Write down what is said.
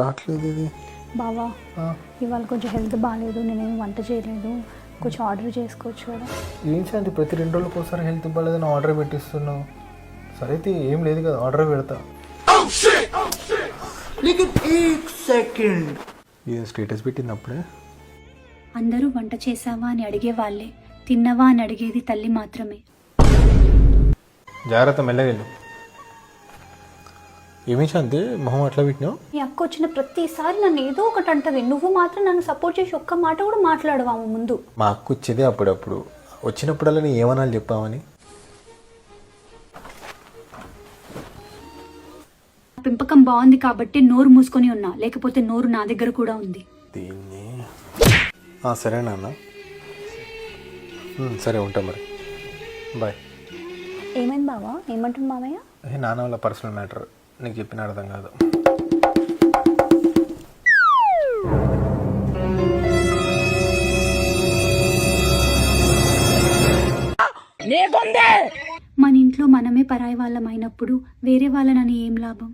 రావట్లేదు ఇది. బావా ఇవాళ కొంచెం హెల్త్ బాగాలేదు, నేనేం వంట చేయలేదు, కొంచెం ఆర్డర్ చేసుకోవచ్చు కదా. ఏం చేయండి, ప్రతి 2 రోజులకు ఒకసారి హెల్త్ ఇవ్వలేదని ఆర్డర్ పెట్టిస్తున్నావు. సరే అయితే ఏం లేదు కదా, ఆర్డర్ పెడతా. ఇది స్టేటస్ పెట్టింది అప్పుడే. అందరూ వంట చేసావా అని అడిగే వాళ్ళే, తిన్నవా అని అడిగేది తల్లి మాత్రమే. జాగ్రత్త, మెల్లగెళ్ళు. ఏమీ శాంతి మొహం అట్లా పెట్టినావు? ఈ అక్క వచ్చిన ప్రతిసారి నన్ను ఏదో ఒకటి అంటది, నువ్వు మాత్రం నన్ను సపోర్ట్ చేసి ఒక్క మాట కూడా మాట్లాడవా ముందు. మా అక్క వచ్చేది అప్పుడప్పుడు, వచ్చినప్పుడల్లా నీ ఏమనాలి చెప్పామని. పెంపకం బాగుంది కాబట్టి నోరు మూసుకొని ఉన్నా, లేకపోతే నోరు నా దగ్గర కూడా ఉంది. దీన్ని సరే నాన్న, సరే ఉంటా మరి, బాయ్. ఏమైంది బావా, ఏమంటుంది మామయ్య? నాన్న వాళ్ళ పర్సనల్ మ్యాటర్, నీకు చెప్పిన అర్థం కాదు. మన ఇంట్లో మనమే పరాయి వాళ్ళం అయినప్పుడు వేరే వాళ్ళనని ఏం లాభం?